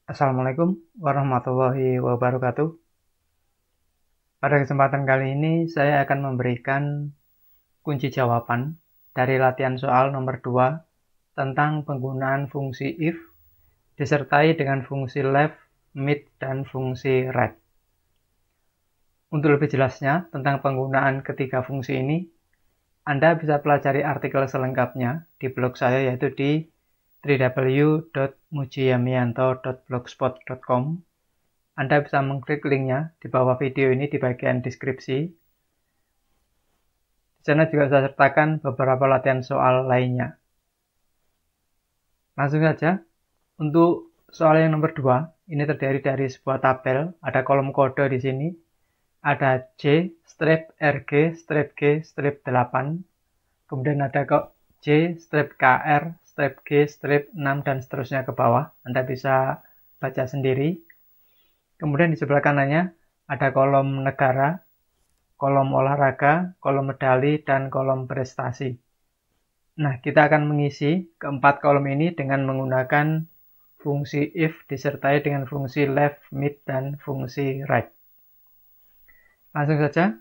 Assalamualaikum warahmatullahi wabarakatuh. Pada kesempatan kali ini saya akan memberikan kunci jawaban dari latihan soal nomor 2 tentang penggunaan fungsi if disertai dengan fungsi left, mid, dan fungsi right. Untuk lebih jelasnya tentang penggunaan ketiga fungsi ini, Anda bisa pelajari artikel selengkapnya di blog saya yaitu di www.mujiyamianto.blogspot.com. Anda bisa mengklik linknya di bawah video ini di bagian deskripsi. Di sana juga saya sertakan beberapa latihan soal lainnya. Langsung saja, untuk soal yang nomor 2, ini terdiri dari sebuah tabel, ada kolom kode di sini, ada J, strip RG, strip G, strip 8, kemudian ada J, strip KR, strip G, strip 6, dan seterusnya ke bawah. Anda bisa baca sendiri. Kemudian di sebelah kanannya ada kolom negara, kolom olahraga, kolom medali, dan kolom prestasi. Nah, kita akan mengisi keempat kolom ini dengan menggunakan fungsi if disertai dengan fungsi left, mid, dan fungsi right. Langsung saja,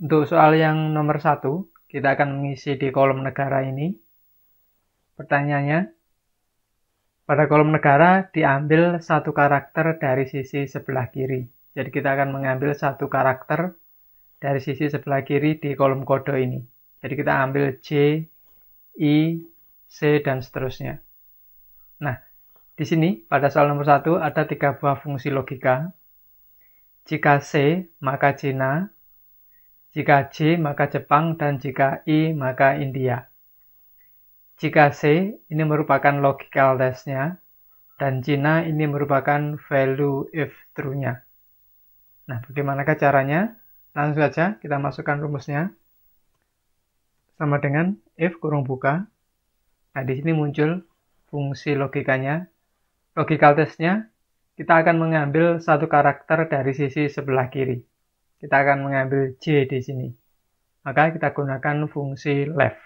untuk soal yang nomor 1, kita akan mengisi di kolom negara ini. Pertanyaannya, pada kolom negara diambil satu karakter dari sisi sebelah kiri. Jadi kita akan mengambil satu karakter dari sisi sebelah kiri di kolom kode ini. Jadi kita ambil J, I, C, dan seterusnya. Nah, di sini pada soal nomor 1 ada 3 buah fungsi logika. Jika C, maka Cina. Jika J, maka Jepang. Dan jika I, maka India. Jika C, ini merupakan logical test-nya. Dan Cina ini merupakan value if true-nya. Nah, bagaimanakah caranya? Langsung saja kita masukkan rumusnya. Sama dengan if kurung buka. Nah, di sini muncul fungsi logikanya. Logical test-nya, kita akan mengambil satu karakter dari sisi sebelah kiri. Kita akan mengambil J di sini. Maka kita gunakan fungsi left.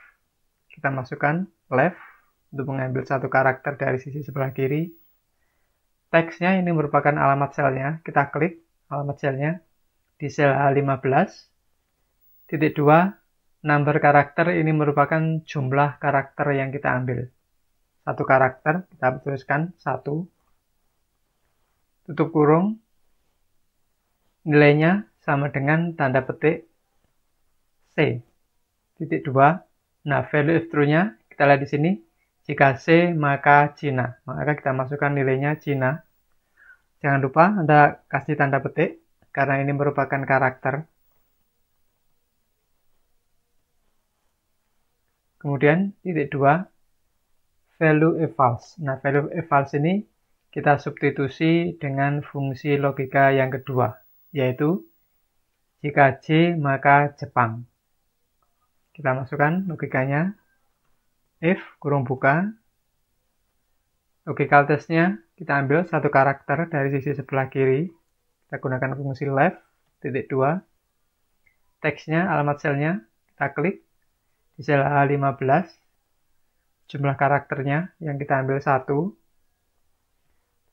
Kita masukkan left untuk mengambil satu karakter dari sisi sebelah kiri. Teksnya ini merupakan alamat selnya. Kita klik alamat selnya di sel H15. Titik 2, number karakter ini merupakan jumlah karakter yang kita ambil. Satu karakter, kita tuliskan 1. Tutup kurung. Nilainya sama dengan tanda petik C. Titik 2. Nah, value if true-nya kita lihat di sini. Jika C, maka Cina. Maka kita masukkan nilainya Cina. Jangan lupa Anda kasih tanda petik karena ini merupakan karakter. Kemudian titik 2, value if false. Nah, value if false ini kita substitusi dengan fungsi logika yang kedua, yaitu jika J, maka Jepang. Kita masukkan logikanya. If kurung buka. Logical test-nya kita ambil satu karakter dari sisi sebelah kiri. Kita gunakan fungsi left, titik 2. Teksnya, alamat selnya, kita klik di sel A15. Jumlah karakternya yang kita ambil 1.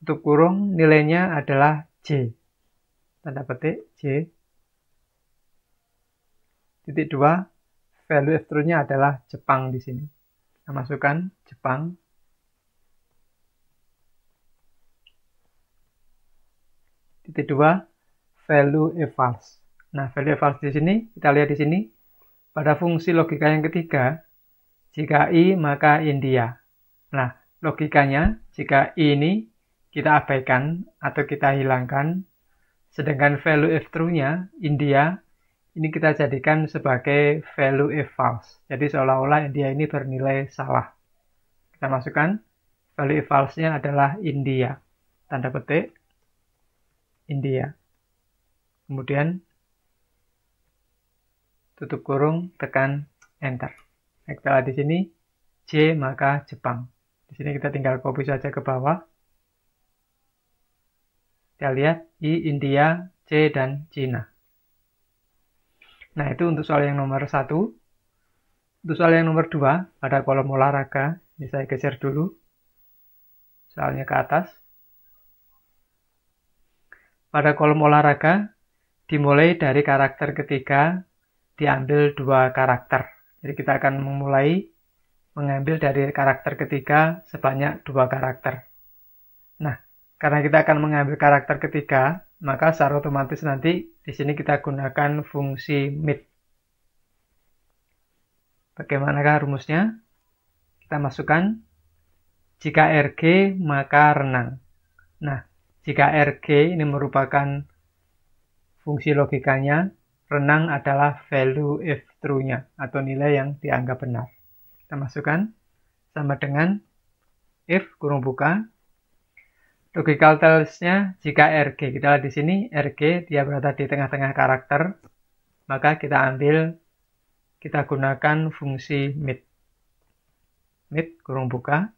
Tutup kurung, nilainya adalah J. Tanda petik J. Titik 2, value if true-nya adalah Jepang di sini. Kita masukkan Jepang. Titik 2, value if false. Nah, value if false di sini, kita lihat di sini, pada fungsi logika yang ketiga, jika I, maka India. Nah, logikanya, jika I ini kita abaikan atau kita hilangkan, sedangkan value if true-nya, India, ini kita jadikan sebagai value if false. Jadi seolah-olah India ini bernilai salah. Kita masukkan, value if false-nya adalah India. Tanda petik, India. Kemudian tutup kurung, tekan enter. Nah, kita lihat di sini J maka Jepang. Di sini kita tinggal copy saja ke bawah. Kita lihat I, India, C, dan Cina. Nah, itu untuk soal yang nomor 1. Untuk soal yang nomor 2, pada kolom olahraga, ini saya geser dulu soalnya ke atas. Pada kolom olahraga, dimulai dari karakter ketiga, diambil 2 karakter. Jadi kita akan mengambil dari karakter ketiga sebanyak 2 karakter. Nah, karena kita akan mengambil karakter ketiga, maka secara otomatis nanti di sini kita gunakan fungsi mid. Bagaimanakah rumusnya? Kita masukkan, jika RG maka renang. Nah, jika RG ini merupakan fungsi logikanya, renang adalah value if true-nya atau nilai yang dianggap benar. Kita masukkan sama dengan if kurung buka. Logical tells-nya jika RG, kita lihat di sini RG dia berada di tengah-tengah karakter, maka kita gunakan fungsi mid. Mid kurung buka.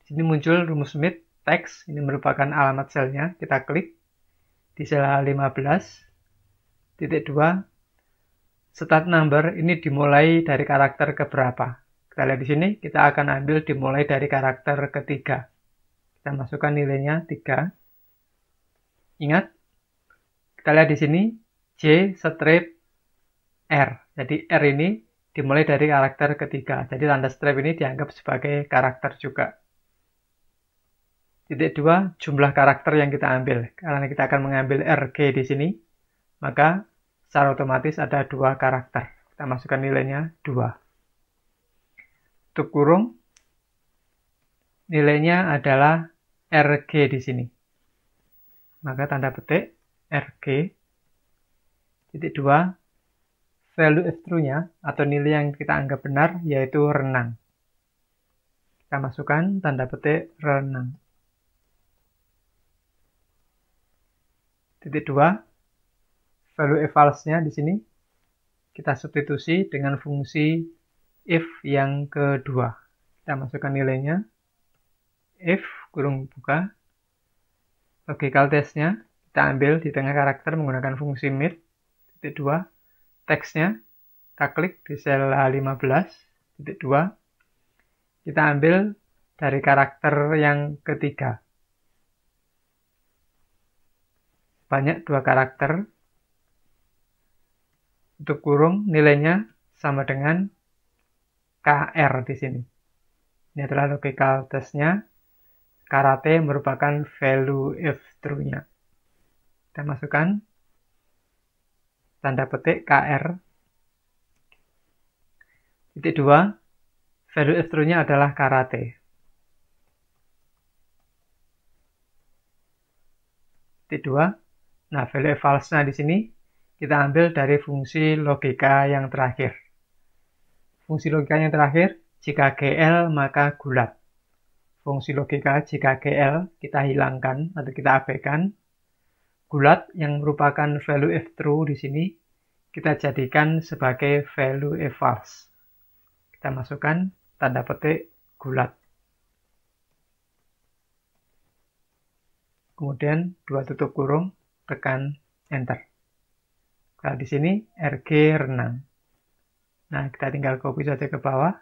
Di sini muncul rumus mid text, ini merupakan alamat selnya, kita klik di sel H15, titik 2, start number ini dimulai dari karakter keberapa. Kita lihat di sini, kita akan ambil dimulai dari karakter ketiga. Kita masukkan nilainya 3. Ingat, kita lihat di sini, J strip R. Jadi R ini dimulai dari karakter ketiga. Jadi tanda strip ini dianggap sebagai karakter juga. Titik 2, jumlah karakter yang kita ambil. Karena kita akan mengambil RG di sini, maka secara otomatis ada 2 karakter. Kita masukkan nilainya 2. Tutup kurung, nilainya adalah RG di sini. Maka tanda petik RG, titik 2, value if true-nya atau nilai yang kita anggap benar yaitu renang. Kita masukkan tanda petik renang. Titik 2, value if false-nya di sini kita substitusi dengan fungsi if yang kedua. Kita masukkan nilainya, if kurung buka, logical test-nya kita ambil di tengah karakter menggunakan fungsi mid. Titik 2, teksnya kita klik di sel H15, titik 2, kita ambil dari karakter yang ketiga. Banyak 2 karakter, tutup kurung, nilainya sama dengan KR di sini. Ini adalah logical test-nya. Karate merupakan value if true-nya. Kita masukkan tanda petik KR. Titik 2, value if true-nya adalah karate. Titik 2, nah value if false-nya di sini kita ambil dari fungsi logika yang terakhir. Fungsi logika yang terakhir, jika GL maka gulat. Fungsi logika jika GL kita hilangkan atau kita abaikan. Gulat yang merupakan value if true di sini kita jadikan sebagai value if false. Kita masukkan tanda petik gulat. Kemudian 2 tutup kurung, tekan enter. Nah, di sini RG renang. Nah, kita tinggal copy saja ke bawah.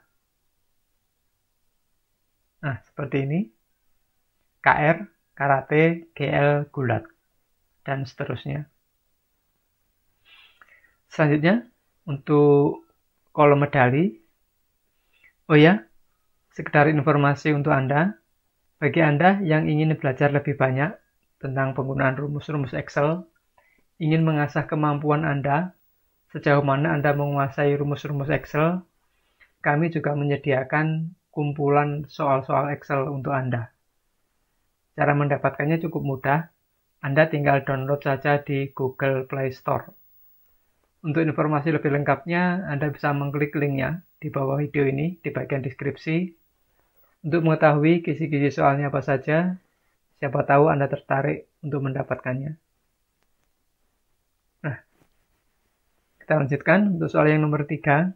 Nah, seperti ini. KR, karate, GL, gulat. Dan seterusnya. Selanjutnya, untuk kolom medali. Oh ya, sekedar informasi untuk Anda. Bagi Anda yang ingin belajar lebih banyak tentang penggunaan rumus-rumus Excel, ingin mengasah kemampuan Anda, sejauh mana Anda menguasai rumus-rumus Excel, kami juga menyediakan kumpulan soal-soal Excel untuk Anda. Cara mendapatkannya cukup mudah, Anda tinggal download saja di Google Play Store. Untuk informasi lebih lengkapnya, Anda bisa mengklik linknya di bawah video ini, di bagian deskripsi. Untuk mengetahui kisi-kisi soalnya apa saja, siapa tahu Anda tertarik untuk mendapatkannya. Nah, kita lanjutkan untuk soal yang nomor 3.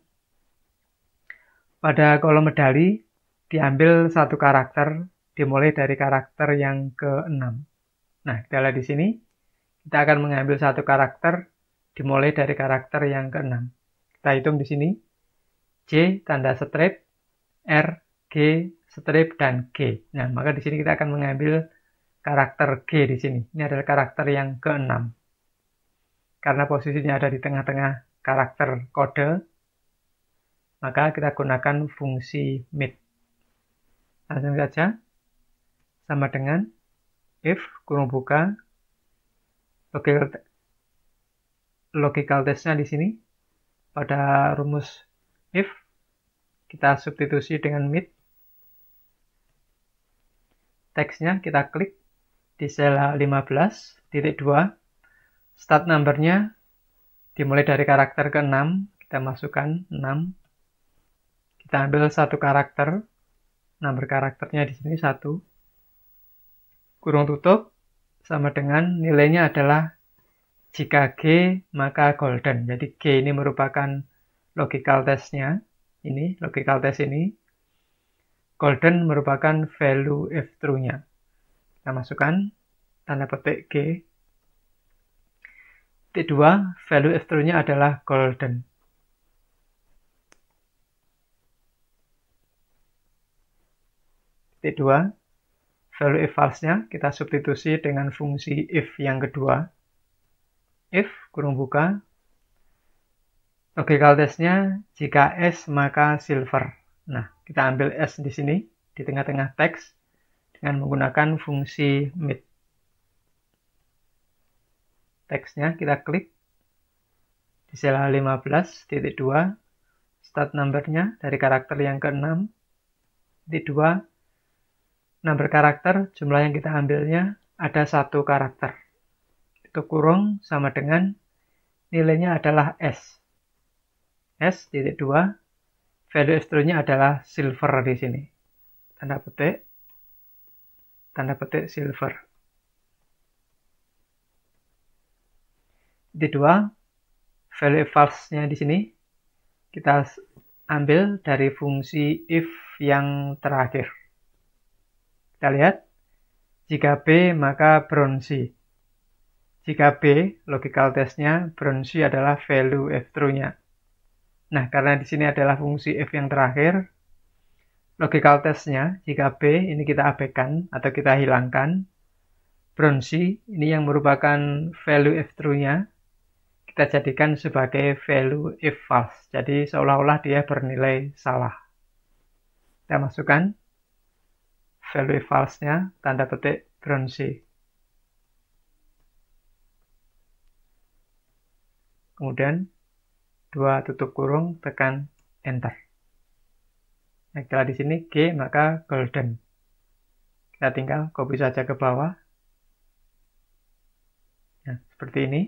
Pada kolom medali, diambil 1 karakter, dimulai dari karakter yang ke-6. Nah, kita lihat di sini, kita akan mengambil 1 karakter, dimulai dari karakter yang ke-6. Kita hitung di sini, J tanda strip, R, G strip, dan G. Nah, maka di sini kita akan mengambil karakter G di sini. Ini adalah karakter yang ke-6. Karena posisinya ada di tengah-tengah karakter kode, maka kita gunakan fungsi mid. Langsung saja, sama dengan if kurung buka logical test-nya di sini. Pada rumus if kita substitusi dengan mid. Teksnya kita klik di sel H15.2. Start number-nya dimulai dari karakter ke-6, kita masukkan 6. Kita ambil satu karakter, number karakternya di sini 1. Kurung tutup sama dengan nilainya adalah jika G maka golden. Jadi G ini merupakan logical test-nya. Ini logical test ini. Golden merupakan value if true-nya. Kita masukkan tanda petik G. Titik 2, value if true-nya adalah golden. Titik 2, value if false-nya kita substitusi dengan fungsi if yang kedua. If kurung buka logical test-nya jika S maka silver. Nah, kita ambil S di sini di tengah-tengah teks dengan menggunakan fungsi mid. Teksnya kita klik di sel H15.2, start number-nya dari karakter yang ke-6. Titik 2, number karakter, jumlah yang kita ambilnya ada 1 karakter. Itu kurung sama dengan nilainya adalah S. S, titik 2, value if true-nya adalah silver di sini. Tanda petik silver. Titik 2, value if false-nya di sini kita ambil dari fungsi if yang terakhir. Kita lihat, jika B maka bronze. Jika B, logical test-nya bronze adalah value if true-nya. Nah, karena di sini adalah fungsi if yang terakhir, logical test-nya jika B ini kita abaikan atau kita hilangkan, bronze ini yang merupakan value if true-nya, kita jadikan sebagai value if false. Jadi seolah-olah dia bernilai salah. Kita masukkan value if false-nya, tanda petik bronze. Kemudian 2 tutup kurung, tekan enter. Nah, setelah di sini G maka golden. Kita tinggal copy saja ke bawah. Nah, seperti ini.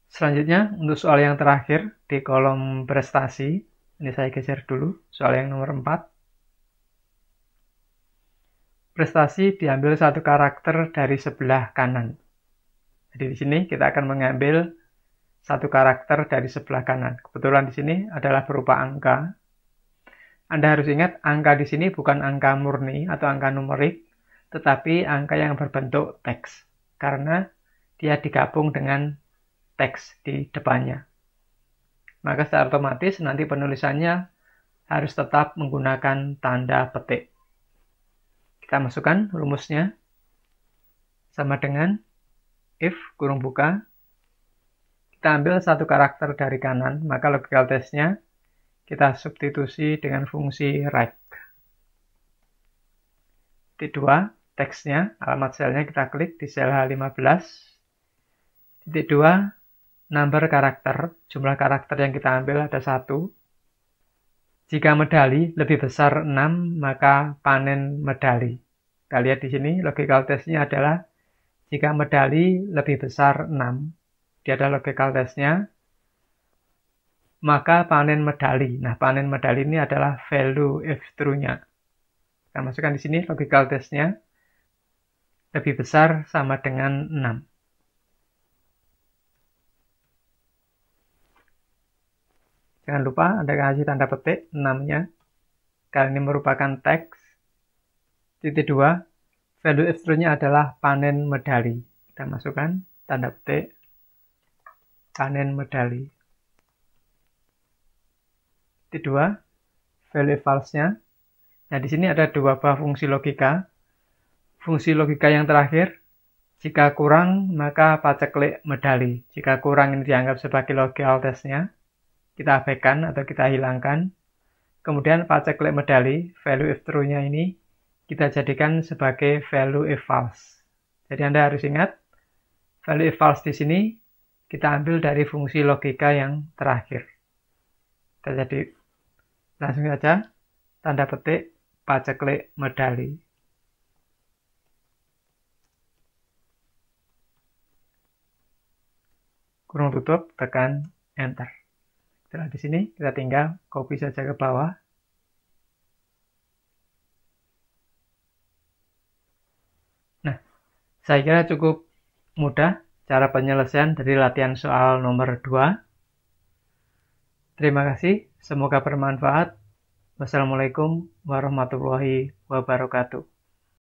Selanjutnya untuk soal yang terakhir di kolom prestasi, ini saya geser dulu, soal yang nomor 4. Prestasi diambil satu karakter dari sebelah kanan. Jadi di sini kita akan mengambil satu karakter dari sebelah kanan. Kebetulan di sini adalah berupa angka. Anda harus ingat, angka di sini bukan angka murni atau angka numerik, tetapi angka yang berbentuk teks. Karena dia digabung dengan teks di depannya. Maka secara otomatis nanti penulisannya harus tetap menggunakan tanda petik. Kita masukkan rumusnya. Sama dengan if kurung buka, kita ambil satu karakter dari kanan, maka logical test-nya kita substitusi dengan fungsi rect. Titik 2, teksnya, alamat selnya kita klik di sel H15. Titik 2, number karakter, jumlah karakter yang kita ambil ada 1. Jika medali lebih besar 6, maka panen medali. Kita lihat di sini, logical test-nya adalah jika medali lebih besar 6, dia ada logical test-nya, maka panen medali. Nah, panen medali ini adalah value if true-nya. Kita masukkan di sini logical test-nya, lebih besar sama dengan 6. Jangan lupa Anda kasih tanda petik 6-nya, karena ini merupakan teks. Titik 2, value if true-nya adalah panen medali. Kita masukkan tanda petik panen medali. Titik 2, value if false-nya. Nah, di sini ada dua buah fungsi logika. fungsi logika yang terakhir, jika kurang maka paceklik medali. Jika kurang ini dianggap sebagai logical test-nya, kita abaikan atau kita hilangkan. Kemudian paceklik medali, value if true-nya ini kita jadikan sebagai value if false. Jadi Anda harus ingat, value if false di sini kita ambil dari fungsi logika yang terakhir. Jadi langsung saja tanda petik paceklik medali. Kurung tutup, tekan enter. Setelah di sini kita tinggal copy saja ke bawah. Nah, saya kira cukup mudah cara penyelesaian dari latihan soal nomor 2. Terima kasih, semoga bermanfaat. Wassalamualaikum warahmatullahi wabarakatuh.